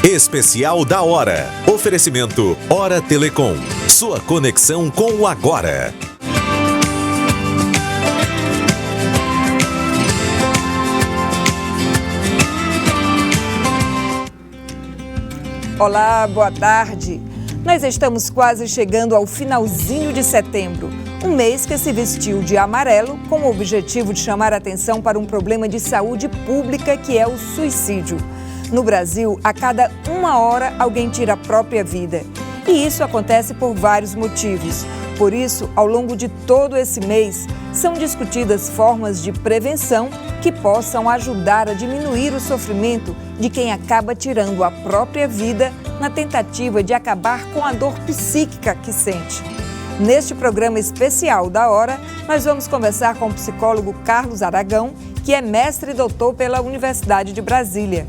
Especial da Hora. Oferecimento Hora Telecom. Sua conexão com o agora. Olá, boa tarde. Nós estamos quase chegando ao finalzinho de setembro, um mês que se vestiu de amarelo com o objetivo de chamar a atenção para um problema de saúde pública que é o suicídio. No Brasil, a cada 1 hora alguém tira a própria vida. E isso acontece por vários motivos. Por isso, ao longo de todo esse mês, são discutidas formas de prevenção que possam ajudar a diminuir o sofrimento de quem acaba tirando a própria vida na tentativa de acabar com a dor psíquica que sente. Neste programa especial da Hora, nós vamos conversar com o psicólogo Carlos Aragão, que é mestre e doutor pela Universidade de Brasília.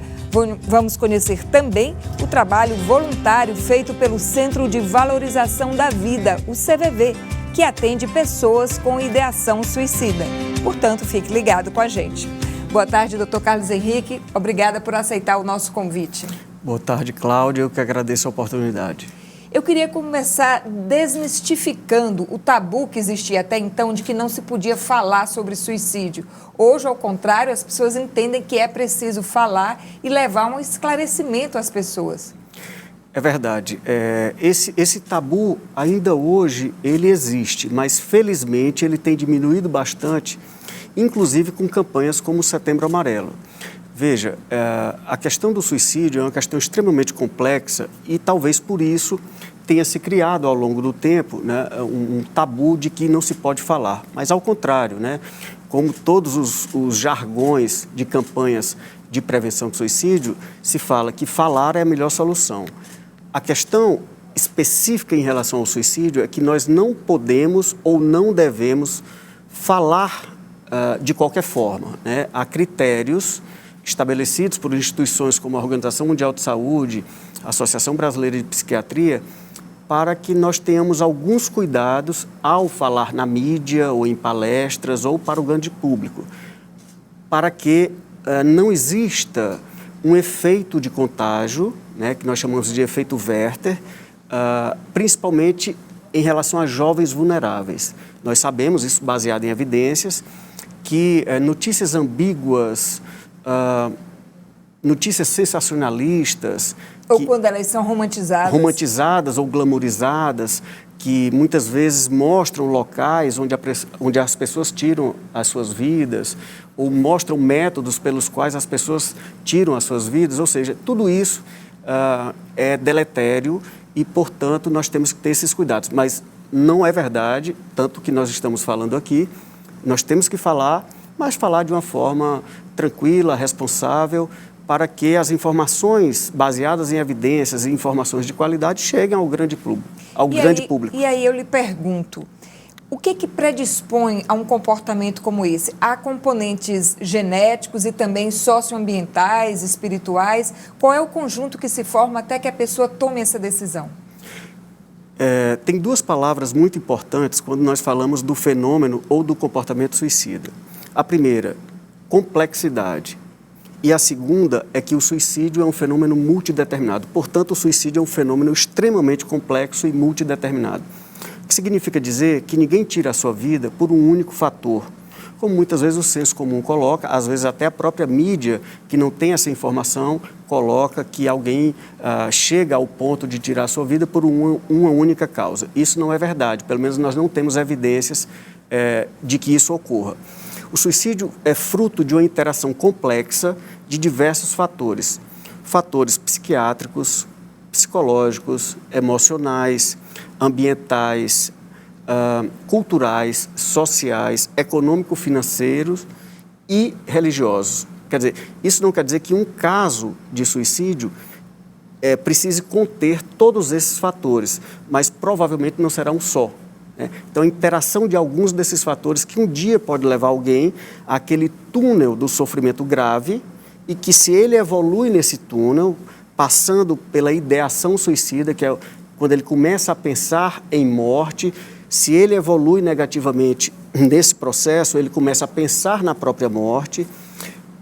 Vamos conhecer também o trabalho voluntário feito pelo Centro de Valorização da Vida, o CVV, que atende pessoas com ideação suicida. Portanto, fique ligado com a gente. Boa tarde, doutor Carlos Henrique. Obrigada por aceitar o nosso convite. Boa tarde, Cláudia. Eu que agradeço a oportunidade. Eu queria começar desmistificando o tabu que existia até então de que não se podia falar sobre suicídio. Hoje, ao contrário, as pessoas entendem que é preciso falar e levar um esclarecimento às pessoas. É verdade. Esse tabu, ainda hoje, ele existe, mas felizmente ele tem diminuído bastante, inclusive com campanhas como o Setembro Amarelo. Veja, a questão do suicídio é uma questão extremamente complexa e talvez por isso tenha se criado ao longo do tempo, né, um tabu de que não se pode falar. Mas ao contrário, né, como todos os jargões de campanhas de prevenção do suicídio, se fala que falar é a melhor solução. A questão específica em relação ao suicídio é que nós não podemos ou não devemos falar de qualquer forma, né? Há critérios estabelecidos por instituições como a Organização Mundial de Saúde, a Associação Brasileira de Psiquiatria, para que nós tenhamos alguns cuidados ao falar na mídia ou em palestras ou para o grande público, para que não exista um efeito de contágio, né, que nós chamamos de efeito Werther, principalmente em relação a jovens vulneráveis. Nós sabemos, isso baseado em evidências, que notícias ambíguas, notícias sensacionalistas... Ou quando elas são romantizadas. Romantizadas ou glamorizadas, que muitas vezes mostram locais onde as pessoas tiram as suas vidas, ou mostram métodos pelos quais as pessoas tiram as suas vidas, ou seja, tudo isso é deletério e, portanto, nós temos que ter esses cuidados. Mas não é verdade, tanto que nós estamos falando aqui, nós temos que falar, mas falar de uma forma tranquila, responsável, para que as informações baseadas em evidências e informações de qualidade cheguem ao grande público. E aí eu lhe pergunto, o que predispõe a um comportamento como esse? Há componentes genéticos e também socioambientais, espirituais? Qual é o conjunto que se forma até que a pessoa tome essa decisão? Tem duas palavras muito importantes quando nós falamos do fenômeno ou do comportamento suicida. A primeira, complexidade. E a segunda é que o suicídio é um fenômeno multideterminado. Portanto, o suicídio é um fenômeno extremamente complexo e multideterminado. O que significa dizer que ninguém tira a sua vida por um único fator. Como muitas vezes o senso comum coloca, às vezes até a própria mídia, que não tem essa informação, coloca que alguém chega ao ponto de tirar a sua vida por uma única causa. Isso não é verdade, pelo menos nós não temos evidências de que isso ocorra. O suicídio é fruto de uma interação complexa de diversos fatores. Fatores psiquiátricos, psicológicos, emocionais, ambientais, culturais, sociais, econômico-financeiros e religiosos. Quer dizer, isso não quer dizer que um caso de suicídio precise conter todos esses fatores, mas provavelmente não será um só. Então, a interação de alguns desses fatores que um dia pode levar alguém àquele túnel do sofrimento grave e que, se ele evolui nesse túnel, passando pela ideação suicida, que é quando ele começa a pensar em morte, se ele evolui negativamente nesse processo, ele começa a pensar na própria morte,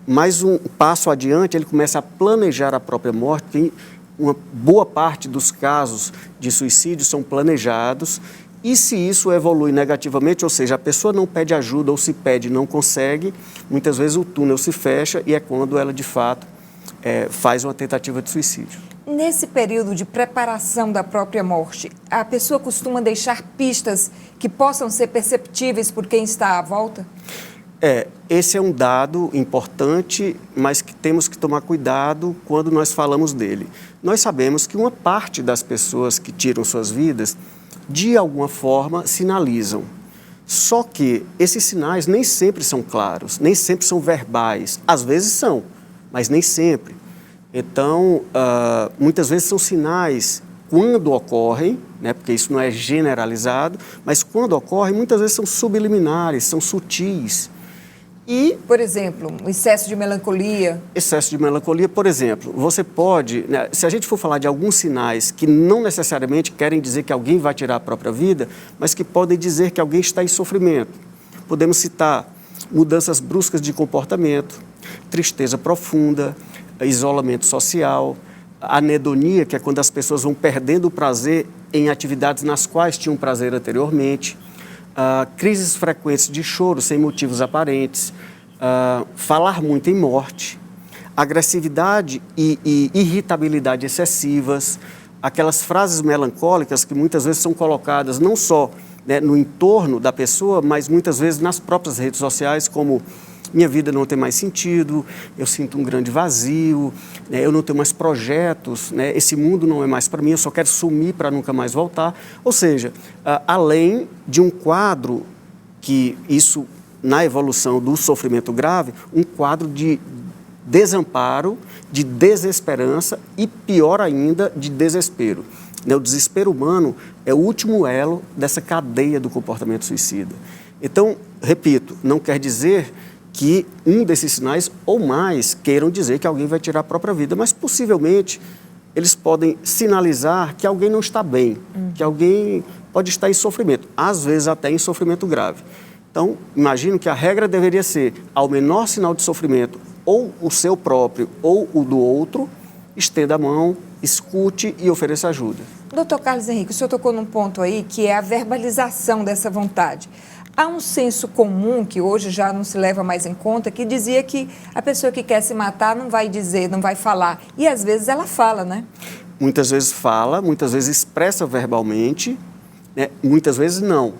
mais um passo adiante, ele começa a planejar a própria morte, porque uma boa parte dos casos de suicídio são planejados, e se isso evolui negativamente, ou seja, a pessoa não pede ajuda ou se pede e não consegue, muitas vezes o túnel se fecha e é quando ela, de fato, faz uma tentativa de suicídio. Nesse período de preparação da própria morte, a pessoa costuma deixar pistas que possam ser perceptíveis por quem está à volta? Esse é um dado importante, mas que temos que tomar cuidado quando nós falamos dele. Nós sabemos que uma parte das pessoas que tiram suas vidas, de alguma forma, sinalizam. Só que esses sinais nem sempre são claros, nem sempre são verbais. Às vezes são, mas nem sempre. Então, muitas vezes são sinais, quando ocorrem, né, porque isso não é generalizado, mas quando ocorrem, muitas vezes são subliminares, são sutis. E, por exemplo, o excesso de melancolia. Excesso de melancolia, por exemplo, você pode, né, se a gente for falar de alguns sinais que não necessariamente querem dizer que alguém vai tirar a própria vida, mas que podem dizer que alguém está em sofrimento. Podemos citar mudanças bruscas de comportamento, tristeza profunda, isolamento social, anedonia, que é quando as pessoas vão perdendo o prazer em atividades nas quais tinham prazer anteriormente, crises frequentes de choro sem motivos aparentes, falar muito em morte, agressividade e irritabilidade excessivas, aquelas frases melancólicas que muitas vezes são colocadas não só, né, no entorno da pessoa, mas muitas vezes nas próprias redes sociais, como minha vida não tem mais sentido, eu sinto um grande vazio, né, eu não tenho mais projetos, né, esse mundo não é mais para mim, eu só quero sumir para nunca mais voltar. Ou seja, além de um quadro que isso, na evolução do sofrimento grave, um quadro de desamparo, de desesperança e, pior ainda, de desespero. O desespero humano é o último elo dessa cadeia do comportamento suicida. Então, repito, não quer dizer que um desses sinais ou mais queiram dizer que alguém vai tirar a própria vida, mas possivelmente eles podem sinalizar que alguém não está bem, que alguém pode estar em sofrimento, às vezes até em sofrimento grave. Então, imagino que a regra deveria ser, ao menor sinal de sofrimento, ou o seu próprio ou o do outro, estenda a mão, escute e ofereça ajuda. Doutor Carlos Henrique, o senhor tocou num ponto aí que é a verbalização dessa vontade. Há um senso comum, que hoje já não se leva mais em conta, que dizia que a pessoa que quer se matar não vai dizer, não vai falar. E às vezes ela fala, né? Muitas vezes fala, muitas vezes expressa verbalmente, né? Muitas vezes não.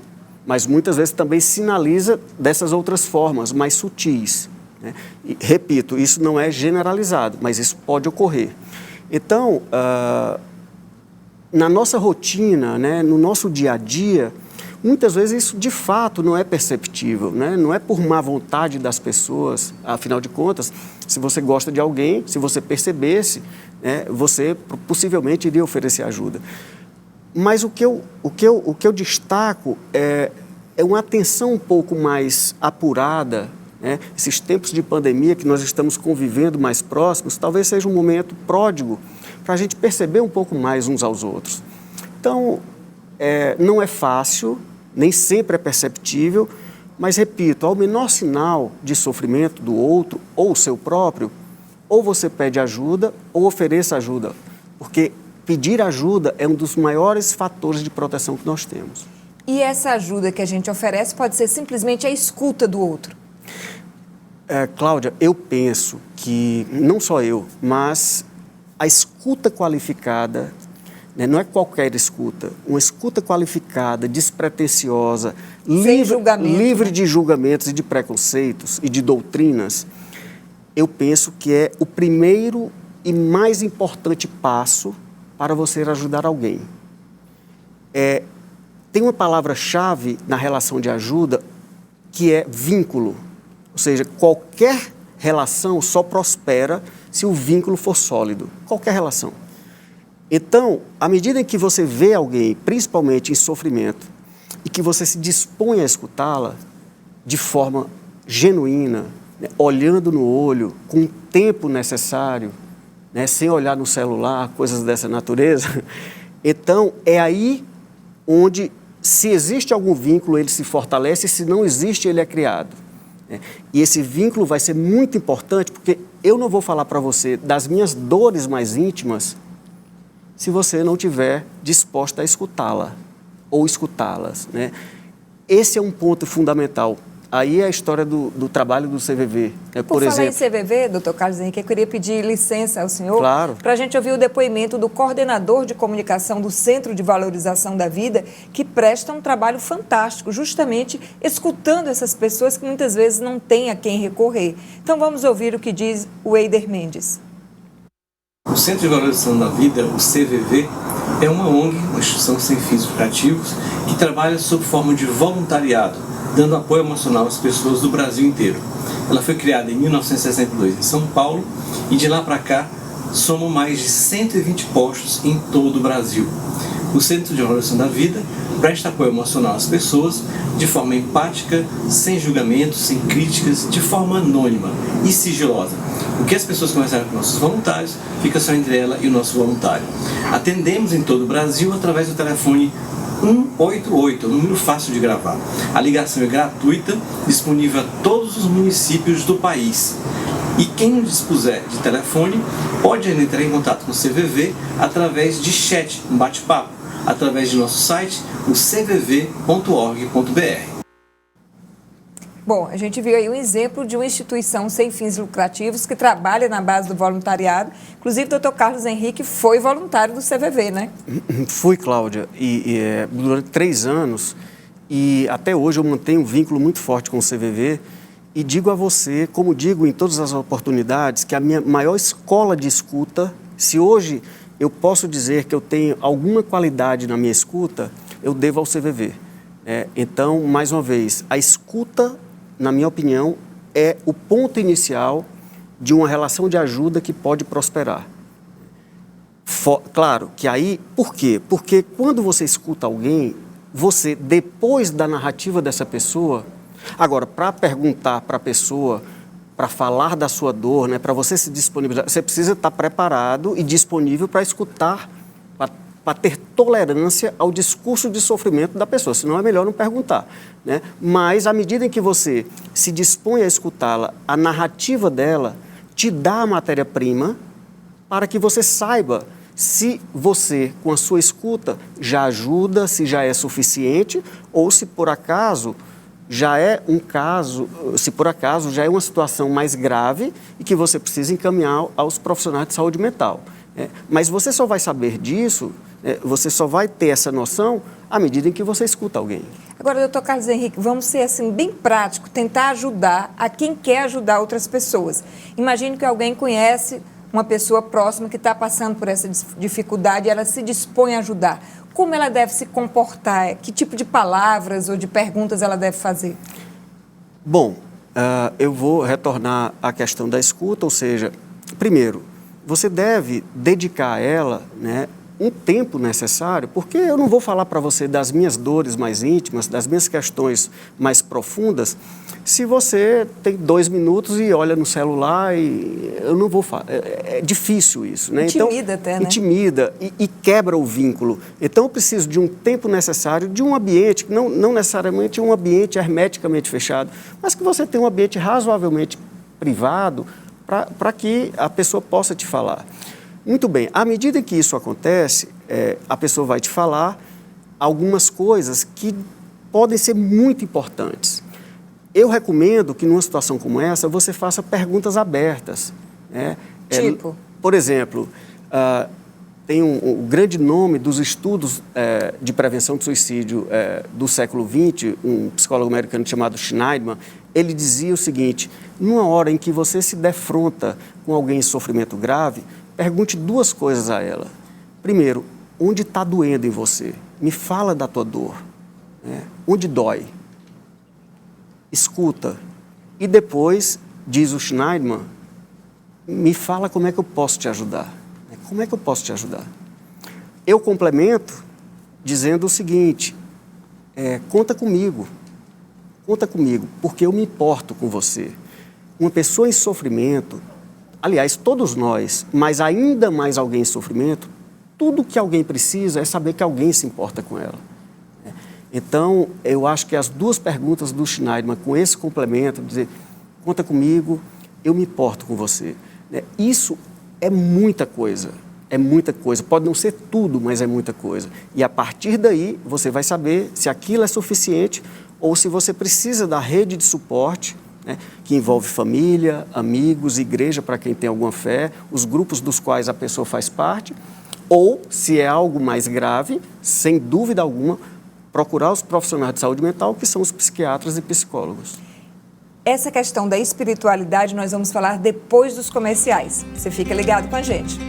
Mas muitas vezes também sinaliza dessas outras formas, mais sutis, né? E, repito, isso não é generalizado, mas isso pode ocorrer. Então, na nossa rotina, né, no nosso dia a dia, muitas vezes isso de fato não é perceptível, né? Não é por má vontade das pessoas, afinal de contas, se você gosta de alguém, se você percebesse, né, você possivelmente iria oferecer ajuda. Mas o que eu destaco é uma atenção um pouco mais apurada, né? Esses tempos de pandemia que nós estamos convivendo mais próximos, talvez seja um momento pródigo para a gente perceber um pouco mais uns aos outros. Então, não é fácil, nem sempre é perceptível, mas, repito, ao menor sinal de sofrimento do outro ou seu próprio, ou você pede ajuda ou ofereça ajuda, porque pedir ajuda é um dos maiores fatores de proteção que nós temos. E essa ajuda que a gente oferece pode ser simplesmente a escuta do outro? Cláudia, eu penso que, não só eu, mas a escuta qualificada, né, não é qualquer escuta, uma escuta qualificada, despretensiosa, livre de julgamentos e de preconceitos e de doutrinas, eu penso que é o primeiro e mais importante passo para você ajudar alguém. Tem uma palavra-chave na relação de ajuda que é vínculo. Ou seja, qualquer relação só prospera se o vínculo for sólido. Qualquer relação. Então, à medida em que você vê alguém, principalmente em sofrimento, e que você se dispõe a escutá-la de forma genuína, né, olhando no olho, com o tempo necessário, né, sem olhar no celular, coisas dessa natureza, então é aí onde, se existe algum vínculo, ele se fortalece, e se não existe, ele é criado. né? E esse vínculo vai ser muito importante, porque eu não vou falar para você das minhas dores mais íntimas se você não estiver disposta a escutá-la ou escutá-las, né? Esse é um ponto fundamental. Aí é a história do trabalho do CVV. Né? Por falar em CVV, doutor Carlos Henrique, eu queria pedir licença ao senhor para a gente ouvir o depoimento do coordenador de comunicação do Centro de Valorização da Vida, que presta um trabalho fantástico, justamente escutando essas pessoas que muitas vezes não têm a quem recorrer. Então vamos ouvir o que diz o Eider Mendes. O Centro de Valorização da Vida, o CVV, é uma ONG, uma instituição sem fins lucrativos, que trabalha sob forma de voluntariado, dando apoio emocional às pessoas do Brasil inteiro. Ela foi criada em 1962 em São Paulo e de lá para cá somam mais de 120 postos em todo o Brasil. O Centro de Valorização da Vida presta apoio emocional às pessoas de forma empática, sem julgamentos, sem críticas, de forma anônima e sigilosa. O que as pessoas conversam com nossos voluntários fica só entre ela e o nosso voluntário. Atendemos em todo o Brasil através do telefone 188, um número fácil de gravar. A ligação é gratuita, disponível a todos os municípios do país. E quem não dispuser de telefone pode entrar em contato com o CVV através de chat, um bate-papo, através de nosso site, o cvv.org.br. Bom, a gente viu aí um exemplo de uma instituição sem fins lucrativos que trabalha na base do voluntariado. Inclusive, o doutor Carlos Henrique foi voluntário do CVV, né? Fui, Cláudia, durante 3 anos, e até hoje eu mantenho um vínculo muito forte com o CVV, e digo a você, como digo em todas as oportunidades, que a minha maior escola de escuta, se hoje eu posso dizer que eu tenho alguma qualidade na minha escuta, eu devo ao CVV. Então, mais uma vez, a escuta, na minha opinião, é o ponto inicial de uma relação de ajuda que pode prosperar. Claro que aí, por quê? Porque quando você escuta alguém, você, depois da narrativa dessa pessoa, agora, para perguntar para a pessoa, para falar da sua dor, né, para você se disponibilizar, você precisa estar preparado e disponível para escutar, para ter tolerância ao discurso de sofrimento da pessoa, senão é melhor não perguntar, né? Mas, à medida em que você se dispõe a escutá-la, a narrativa dela te dá a matéria-prima para que você saiba se você, com a sua escuta, já ajuda, se já é suficiente, ou se por acaso já é um caso, se por acaso já é uma situação mais grave e que você precisa encaminhar aos profissionais de saúde mental. Mas você só vai saber disso, você só vai ter essa noção à medida em que você escuta alguém. Agora, doutor Carlos Henrique, vamos ser assim bem prático, tentar ajudar a quem quer ajudar outras pessoas. Imagine que alguém conhece uma pessoa próxima que está passando por essa dificuldade e ela se dispõe a ajudar. Como ela deve se comportar? Que tipo de palavras ou de perguntas ela deve fazer? Bom, eu vou retornar à questão da escuta, ou seja, primeiro, você deve dedicar a ela, né, um tempo necessário, porque eu não vou falar para você das minhas dores mais íntimas, das minhas questões mais profundas, se você tem 2 minutos e olha no celular e eu não vou falar. É difícil isso, né? Intimida até, né? Intimida e quebra o vínculo. Então, eu preciso de um tempo necessário, de um ambiente, não necessariamente um ambiente hermeticamente fechado, mas que você tenha um ambiente razoavelmente privado para que a pessoa possa te falar. Muito bem, à medida que isso acontece, a pessoa vai te falar algumas coisas que podem ser muito importantes. Eu recomendo que, numa situação como essa, você faça perguntas abertas, né? Tipo? Por exemplo, tem um grande nome dos estudos de prevenção de suicídio do século XX, um psicólogo americano chamado Schneiderman, ele dizia o seguinte: numa hora em que você se defronta com alguém em sofrimento grave, pergunte 2 coisas a ela. Primeiro, onde está doendo em você? Me fala da tua dor. Né? Onde dói? Escuta. E depois, diz o Schneiderman, me fala como é que eu posso te ajudar. Como é que eu posso te ajudar? Eu complemento dizendo o seguinte: conta comigo, porque eu me importo com você. Uma pessoa em sofrimento, aliás, todos nós, mas ainda mais alguém em sofrimento, tudo que alguém precisa é saber que alguém se importa com ela. Então, eu acho que as duas perguntas do Schneiderman, com esse complemento, dizer, conta comigo, eu me importo com você, né? Isso é muita coisa, pode não ser tudo, mas é muita coisa. E a partir daí, você vai saber se aquilo é suficiente ou se você precisa da rede de suporte, né, que envolve família, amigos, igreja para quem tem alguma fé, os grupos dos quais a pessoa faz parte, ou, se é algo mais grave, sem dúvida alguma, procurar os profissionais de saúde mental, que são os psiquiatras e psicólogos. Essa questão da espiritualidade nós vamos falar depois dos comerciais. Você fica ligado com a gente.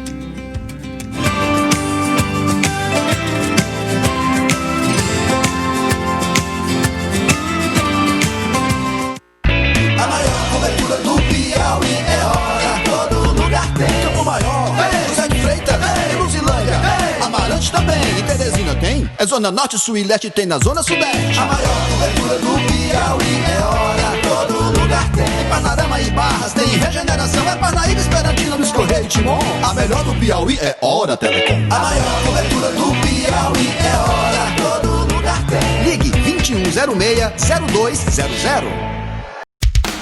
A maior cobertura do Piauí é hora, todo lugar tem. Campo Maior, José de Freitas, Luzilândia, Amarante também, em Teresina tem. É Zona Norte, Sul e Leste, tem na Zona Sudeste. A maior cobertura do Piauí é hora, todo lugar tem. Em Panorama e Barras tem regeneração, é Parnaíba, Esperantina, Luiz Correia e Timon. A melhor do Piauí é Hora Telecom. A maior cobertura do Piauí é hora, todo lugar tem. Ligue 2106-0200.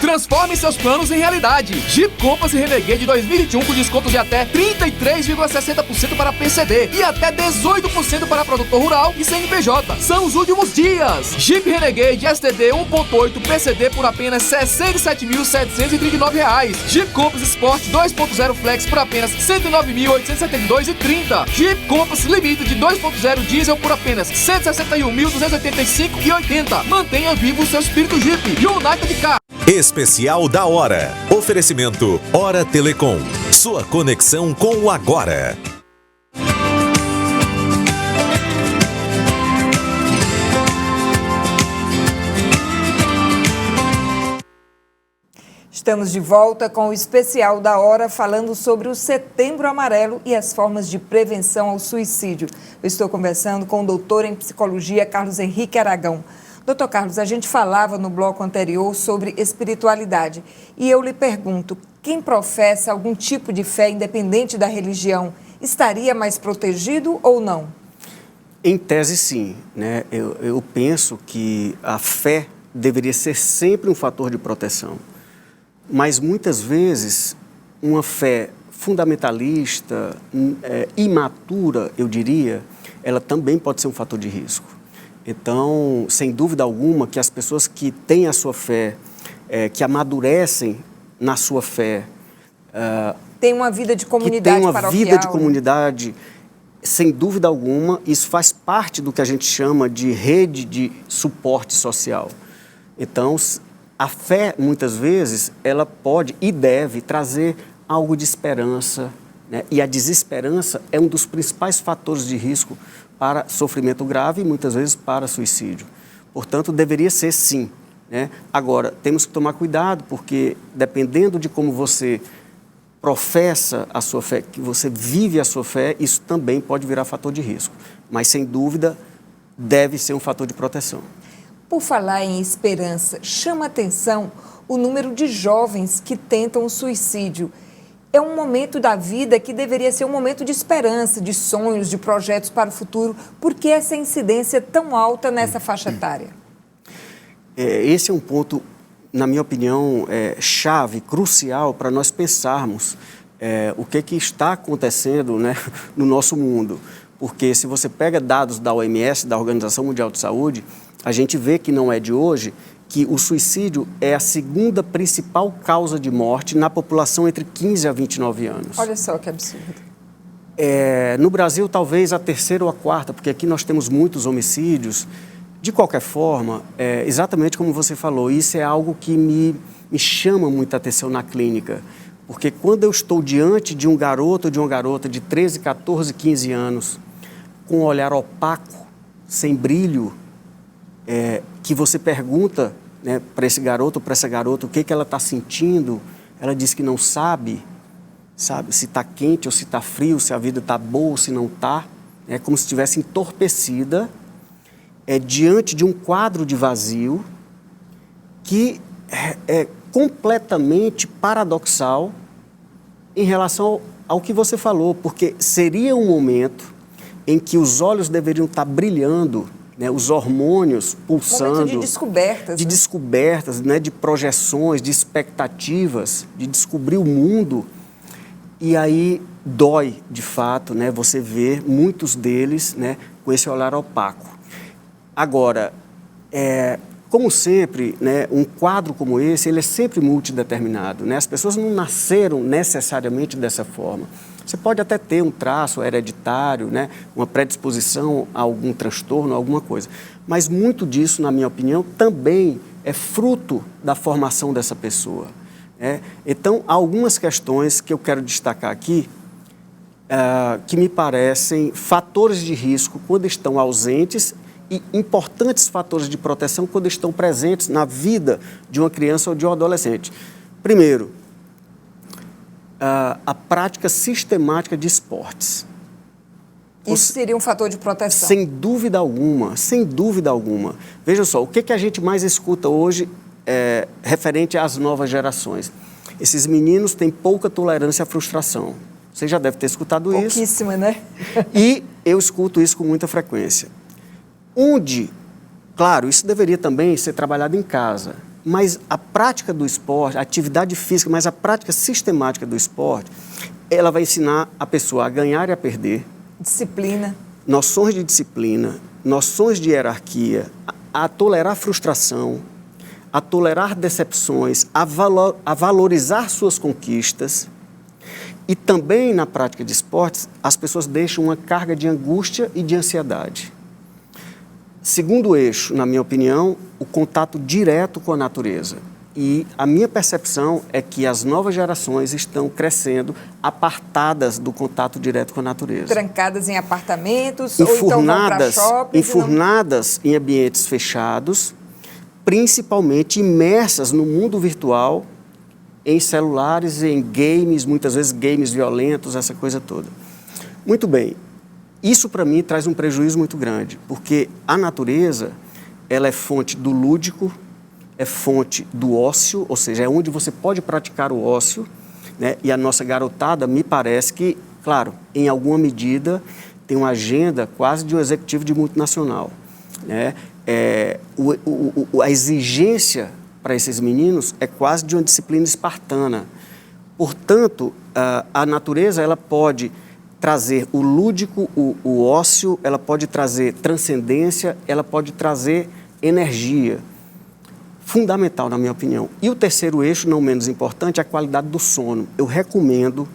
Transforme seus planos em realidade. Jeep Compass Renegade 2021 com descontos de até 33,60% para PCD e até 18% para produtor rural e CNPJ. São os últimos dias. Jeep Renegade STD 1.8 PCD por apenas R$ 67.739. Jeep Compass Sport 2.0 Flex por apenas R$ 109.872,30. Jeep Compass Limited 2.0 Diesel por apenas R$ 161.285,80. Mantenha vivo o seu espírito Jeep. United Car. Especial da Hora. Oferecimento Hora Telecom. Sua conexão com o agora. Estamos de volta com o Especial da Hora, falando sobre o Setembro Amarelo e as formas de prevenção ao suicídio. Eu estou conversando com o doutor em psicologia, Carlos Henrique Aragão. Doutor Carlos, a gente falava no bloco anterior sobre espiritualidade e eu lhe pergunto, quem professa algum tipo de fé, independente da religião, estaria mais protegido ou não? Em tese, sim, né? Eu penso que a fé deveria ser sempre um fator de proteção, mas muitas vezes uma fé fundamentalista, imatura, eu diria, ela também pode ser um fator de risco. Então, sem dúvida alguma, que as pessoas que têm a sua fé, que amadurecem na sua fé... tem uma vida de comunidade paroquial. Que tem uma vida de comunidade, sem dúvida alguma, isso faz parte do que a gente chama de rede de suporte social. Então, a fé, muitas vezes, ela pode e deve trazer algo de esperança, né? E a desesperança é um dos principais fatores de risco para sofrimento grave e muitas vezes para suicídio. Portanto, deveria ser sim, né? Agora, temos que tomar cuidado, porque dependendo de como você professa a sua fé, que você vive a sua fé, isso também pode virar fator de risco. Mas, sem dúvida, deve ser um fator de proteção. Por falar em esperança, chama atenção o número de jovens que tentam o suicídio. É um momento da vida que deveria ser um momento de esperança, de sonhos, de projetos para o futuro. Por que essa incidência tão alta nessa faixa etária? Esse é um ponto, na minha opinião, chave, crucial para nós pensarmos o que está acontecendo, né, no nosso mundo. Porque se você pega dados da OMS, da Organização Mundial de Saúde, a gente vê que não é de hoje, que o suicídio é a segunda principal causa de morte na população entre 15 a 29 anos. Olha só que absurdo. No Brasil, talvez a terceira ou a quarta, porque aqui nós temos muitos homicídios. De qualquer forma, exatamente como você falou, isso é algo que me chama muita atenção na clínica. Porque quando eu estou diante de um garoto ou de uma garota de 13, 14, 15 anos, com um olhar opaco, sem brilho, que você pergunta, né, para esse garoto ou para essa garota o que ela está sentindo, ela diz que não sabe se está quente ou se está frio, se a vida está boa ou se não está, é como se estivesse entorpecida, diante de um quadro de vazio que é completamente paradoxal em relação ao que você falou, porque seria um momento em que os olhos deveriam estar brilhando, né, os hormônios pulsando. Momento de descobertas. De descobertas, né, de projeções, de expectativas, de descobrir o mundo. E aí dói, de fato, né, você vê muitos deles, né, com esse olhar opaco. Agora, como sempre, né, um quadro como esse, ele é sempre multideterminado, né? As pessoas não nasceram necessariamente dessa forma. Você pode até ter um traço hereditário, né, uma predisposição a algum transtorno, alguma coisa. Mas muito disso, na minha opinião, também é fruto da formação dessa pessoa. Né? Então, há algumas questões que eu quero destacar aqui, que me parecem fatores de risco quando estão ausentes e importantes fatores de proteção quando estão presentes na vida de uma criança ou de um adolescente. Primeiro, a prática sistemática de esportes. Isso seria um fator de proteção? Sem dúvida alguma, sem dúvida alguma. Veja só, o que a gente mais escuta hoje referente às novas gerações? Esses meninos têm pouca tolerância à frustração. Você já deve ter escutado isso. Pouquíssima, né? E eu escuto isso com muita frequência. Claro, isso deveria também ser trabalhado em casa, mas a prática do esporte, a atividade física, mas a prática sistemática do esporte, ela vai ensinar a pessoa a ganhar e a perder. Disciplina. Noções de disciplina, noções de hierarquia, a tolerar frustração, a tolerar decepções, a valorizar suas conquistas. E também na prática de esportes, as pessoas deixam uma carga de angústia e de ansiedade. Segundo eixo, na minha opinião, o contato direto com a natureza. E a minha percepção é que as novas gerações estão crescendo apartadas do contato direto com a natureza. Trancadas em apartamentos, ou então vão para shoppings. Enfurnadas em ambientes fechados, principalmente imersas no mundo virtual, em celulares, em games, muitas vezes games violentos, essa coisa toda. Muito bem. Isso, para mim, traz um prejuízo muito grande, porque a natureza, ela é fonte do lúdico, é fonte do ócio, ou seja, é onde você pode praticar o ócio, né? E a nossa garotada, me parece que, claro, em alguma medida, tem uma agenda quase de um executivo de multinacional, né? A exigência para esses meninos é quase de uma disciplina espartana. Portanto, a natureza, ela pode trazer o lúdico, o ócio, ela pode trazer transcendência, ela pode trazer energia. Fundamental, na minha opinião. E o terceiro eixo, não menos importante, é a qualidade do sono. Eu recomendo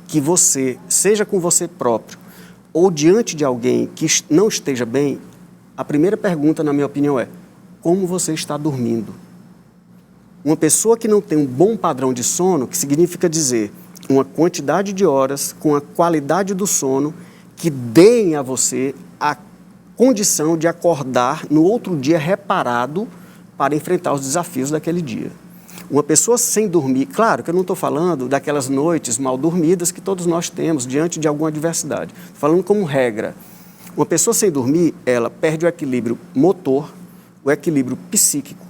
que você, seja com você próprio ou diante de alguém que não esteja bem, a primeira pergunta, na minha opinião, é: como você está dormindo? Uma pessoa que não tem um bom padrão de sono, que significa dizer uma quantidade de horas com a qualidade do sono que deem a você a condição de acordar no outro dia reparado para enfrentar os desafios daquele dia. Uma pessoa sem dormir, claro que eu não estou falando daquelas noites mal dormidas que todos nós temos diante de alguma adversidade, estou falando como regra. Uma pessoa sem dormir, ela perde o equilíbrio motor, o equilíbrio psíquico,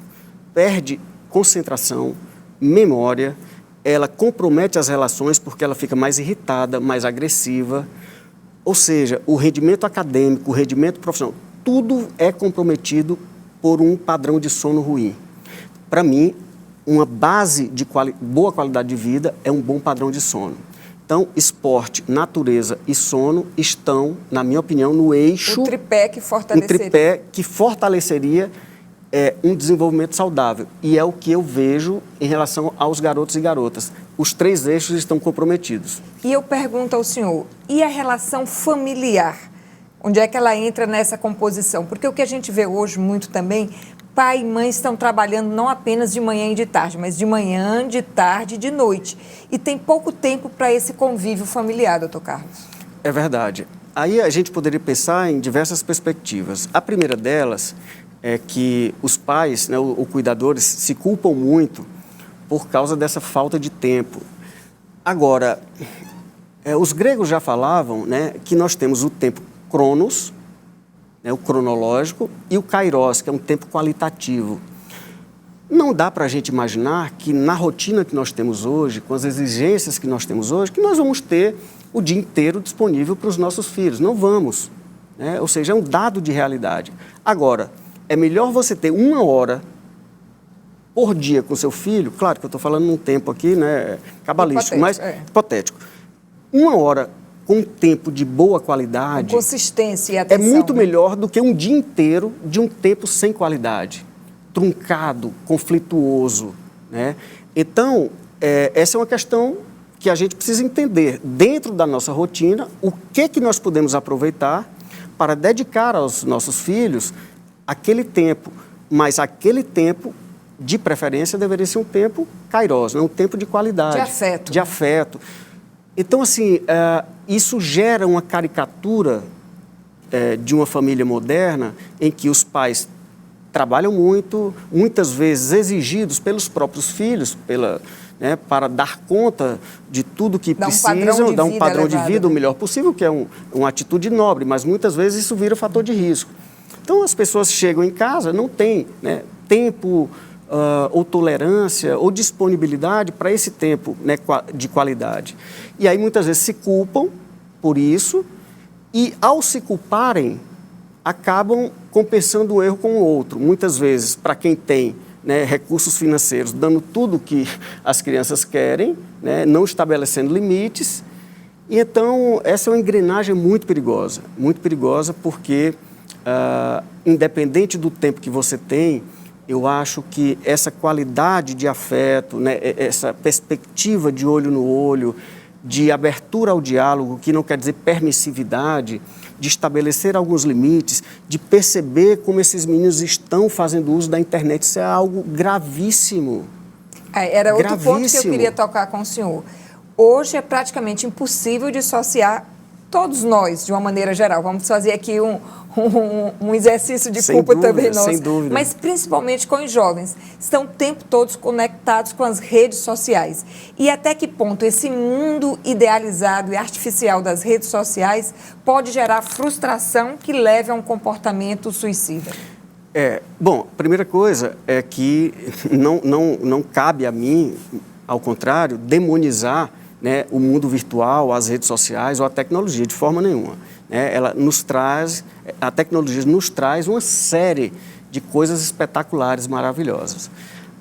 perde concentração, memória, ela compromete as relações porque ela fica mais irritada, mais agressiva, ou seja, o rendimento acadêmico, o rendimento profissional, tudo é comprometido por um padrão de sono ruim. Para mim, uma base de boa qualidade de vida é um bom padrão de sono. Então, esporte, natureza e sono estão, na minha opinião, no eixo... Um tripé que fortaleceria. Um tripé que fortaleceria um desenvolvimento saudável. E é o que eu vejo em relação aos garotos e garotas. Os três eixos estão comprometidos. E eu pergunto ao senhor, e a relação familiar? Onde é que ela entra nessa composição? Porque o que a gente vê hoje muito também, pai e mãe estão trabalhando não apenas de manhã e de tarde, mas de manhã, de tarde e de noite. E tem pouco tempo para esse convívio familiar, doutor Carlos. É verdade. Aí a gente poderia pensar em diversas perspectivas. A primeira delas é que os pais, né, ou cuidadores, se culpam muito por causa dessa falta de tempo. Agora, os gregos já falavam, né, que nós temos o tempo cronos, né, o cronológico, e o kairos, que é um tempo qualitativo. Não dá para a gente imaginar que na rotina que nós temos hoje, com as exigências que nós temos hoje, que nós vamos ter o dia inteiro disponível para os nossos filhos. Não vamos. né? Ou seja, é um dado de realidade. Agora, é melhor você ter 1 hora por dia com seu filho, claro que eu estou falando num tempo aqui, né, cabalístico, mas hipotético. 1 hora com um tempo de boa qualidade, com consistência e atenção, é muito melhor do que um dia inteiro de um tempo sem qualidade, truncado, conflituoso, né? Então, essa é uma questão que a gente precisa entender dentro da nossa rotina, o que nós podemos aproveitar para dedicar aos nossos filhos aquele tempo, mas aquele tempo, de preferência, deveria ser um tempo kairos, né? Um tempo de qualidade. De afeto. De afeto. Então, assim, isso gera uma caricatura de uma família moderna em que os pais trabalham muito, muitas vezes exigidos pelos próprios filhos, para dar conta de tudo que precisam, dar um padrão de vida o melhor possível, que é uma atitude nobre, mas muitas vezes isso vira fator de risco. Então, as pessoas chegam em casa, não têm, né, tempo ou tolerância ou disponibilidade para esse tempo, né, de qualidade. E aí, muitas vezes, se culpam por isso e, ao se culparem, acabam compensando o erro com o outro. Muitas vezes, para quem tem, né, recursos financeiros, dando tudo o que as crianças querem, né, não estabelecendo limites. E, então, essa é uma engrenagem muito perigosa porque, independente do tempo que você tem, eu acho que essa qualidade de afeto, né, essa perspectiva de olho no olho, de abertura ao diálogo, que não quer dizer permissividade, de estabelecer alguns limites, de perceber como esses meninos estão fazendo uso da internet, isso é algo gravíssimo. Era outro ponto que eu queria tocar com o senhor. Hoje é praticamente impossível dissociar todos nós, de uma maneira geral. Vamos fazer aqui um exercício de culpa também nosso. Sem dúvida. Mas principalmente com os jovens. Estão o tempo todo conectados com as redes sociais. E até que ponto esse mundo idealizado e artificial das redes sociais pode gerar frustração que leve a um comportamento suicida? Bom, a primeira coisa é que não cabe a mim, ao contrário, demonizar, né, o mundo virtual, as redes sociais ou a tecnologia, de forma nenhuma. A tecnologia nos traz uma série de coisas espetaculares, maravilhosas.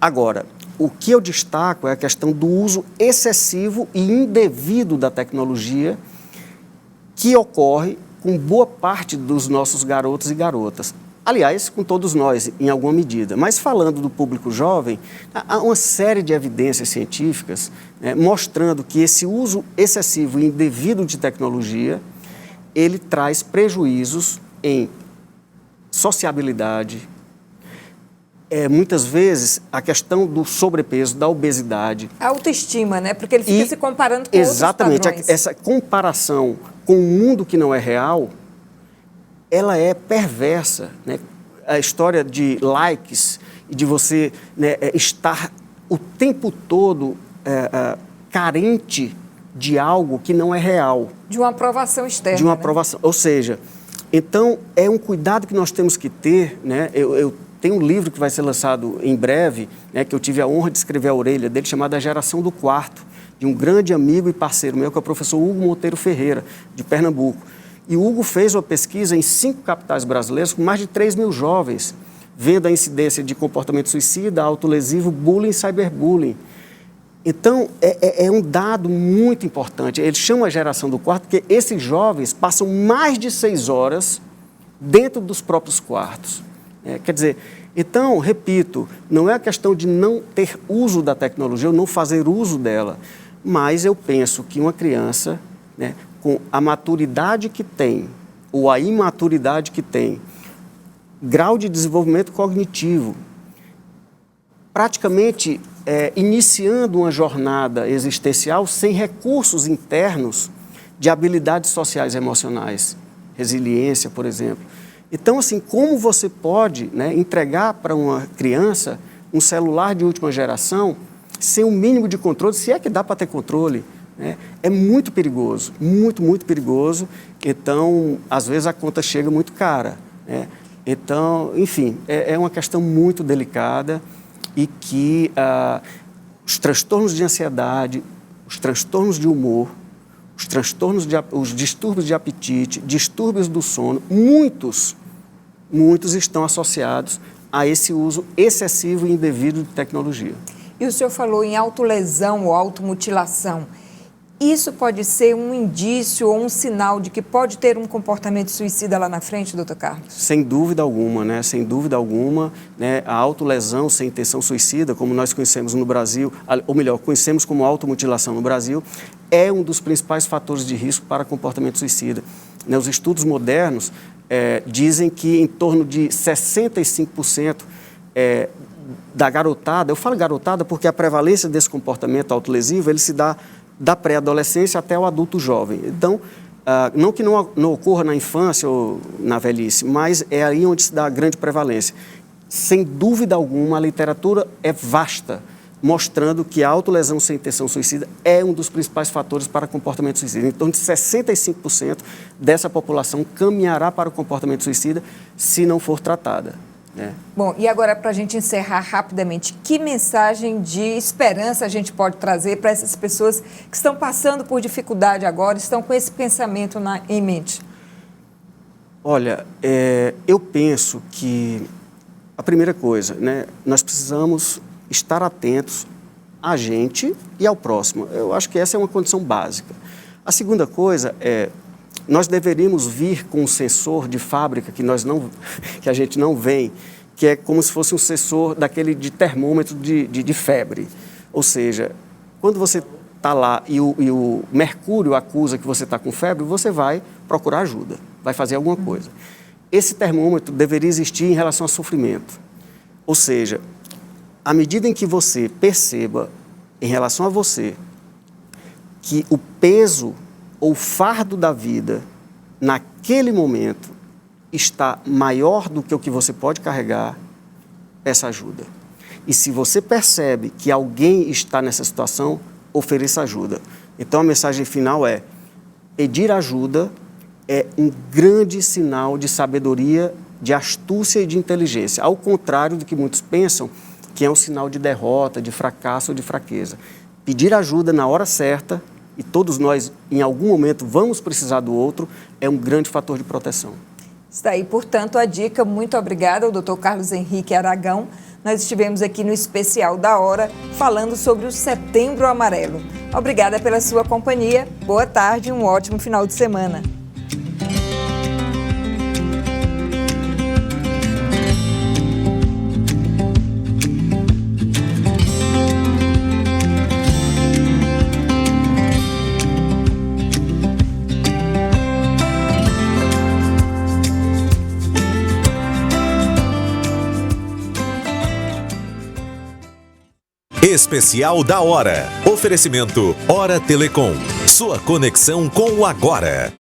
Agora, o que eu destaco é a questão do uso excessivo e indevido da tecnologia que ocorre com boa parte dos nossos garotos e garotas. Aliás, com todos nós, em alguma medida. Mas falando do público jovem, há uma série de evidências científicas, né, mostrando que esse uso excessivo e indevido de tecnologia, ele traz prejuízos em sociabilidade, muitas vezes a questão do sobrepeso, da obesidade. A autoestima, né? Porque ele fica se comparando com exatamente, outros padrões. Essa comparação com o mundo que não é real, ela é perversa, né? A história de likes e de você, né, estar o tempo todo carente de algo que não é real. De uma aprovação externa. De uma né? aprovação. Ou seja, então é um cuidado que nós temos que ter, né? Eu tenho um livro que vai ser lançado em breve, né, que eu tive a honra de escrever a orelha dele, chamado A Geração do Quarto, de um grande amigo e parceiro meu, que é o professor Hugo Monteiro Ferreira, de Pernambuco. E o Hugo fez uma pesquisa em 5 capitais brasileiras com mais de 3 mil jovens, vendo a incidência de comportamento suicida, autolesivo, bullying e cyberbullying. Então, é um dado muito importante. Ele chama a geração do quarto porque esses jovens passam mais de 6 horas dentro dos próprios quartos. Quer dizer, então, repito, não é a questão de não ter uso da tecnologia ou não fazer uso dela, mas eu penso que uma criança, né, com a maturidade que tem, ou a imaturidade que tem, grau de desenvolvimento cognitivo, praticamente iniciando uma jornada existencial sem recursos internos de habilidades sociais e emocionais, resiliência, por exemplo. Então, assim, como você pode, né, entregar para uma criança um celular de última geração sem um mínimo de controle, se é que dá para ter controle? É muito perigoso, muito, muito perigoso. Então, às vezes a conta chega muito cara, né? Então, enfim, é uma questão muito delicada e que os transtornos de ansiedade, os transtornos de humor, os transtornos, os distúrbios de apetite, distúrbios do sono, muitos estão associados a esse uso excessivo e indevido de tecnologia. E o senhor falou em autolesão ou automutilação. Isso pode ser um indício ou um sinal de que pode ter um comportamento suicida lá na frente, doutor Carlos? Sem dúvida alguma, né? Sem dúvida alguma, né? A autolesão sem intenção suicida, como nós conhecemos no Brasil, ou melhor, conhecemos como automutilação no Brasil, é um dos principais fatores de risco para comportamento suicida. Né? Os estudos modernos dizem que em torno de 65% da garotada, eu falo garotada porque a prevalência desse comportamento autolesivo, ele se dá da pré-adolescência até o adulto jovem. Então, não que não ocorra na infância ou na velhice, mas é aí onde se dá a grande prevalência. Sem dúvida alguma, a literatura é vasta, mostrando que a autolesão sem intenção suicida é um dos principais fatores para comportamento suicida. Então, de 65% dessa população caminhará para o comportamento suicida se não for tratada. Bom, e agora para a gente encerrar rapidamente, que mensagem de esperança a gente pode trazer para essas pessoas que estão passando por dificuldade agora, estão com esse pensamento em mente? Olha, eu penso que a primeira coisa, né, nós precisamos estar atentos a gente e ao próximo. Eu acho que essa é uma condição básica. A segunda coisa nós deveríamos vir com um sensor de fábrica que a gente não vê, que é como se fosse um sensor daquele de termômetro de febre. Ou seja, quando você está lá e o mercúrio acusa que você está com febre, você vai procurar ajuda, vai fazer alguma coisa. Esse termômetro deveria existir em relação ao sofrimento. Ou seja, à medida em que você perceba, em relação a você, que o peso ou fardo da vida, naquele momento, está maior do que o que você pode carregar, peça ajuda. E se você percebe que alguém está nessa situação, ofereça ajuda. Então, a mensagem final é: pedir ajuda é um grande sinal de sabedoria, de astúcia e de inteligência, ao contrário do que muitos pensam, que é um sinal de derrota, de fracasso ou de fraqueza. Pedir ajuda na hora certa, e todos nós, em algum momento, vamos precisar do outro, é um grande fator de proteção. Está aí, portanto, a dica. Muito obrigada ao Dr. Carlos Henrique Aragão. Nós estivemos aqui no Especial da Hora, falando sobre o Setembro Amarelo. Obrigada pela sua companhia. Boa tarde e um ótimo final de semana. Especial da Hora. Oferecimento Hora Telecom. Sua conexão com o agora.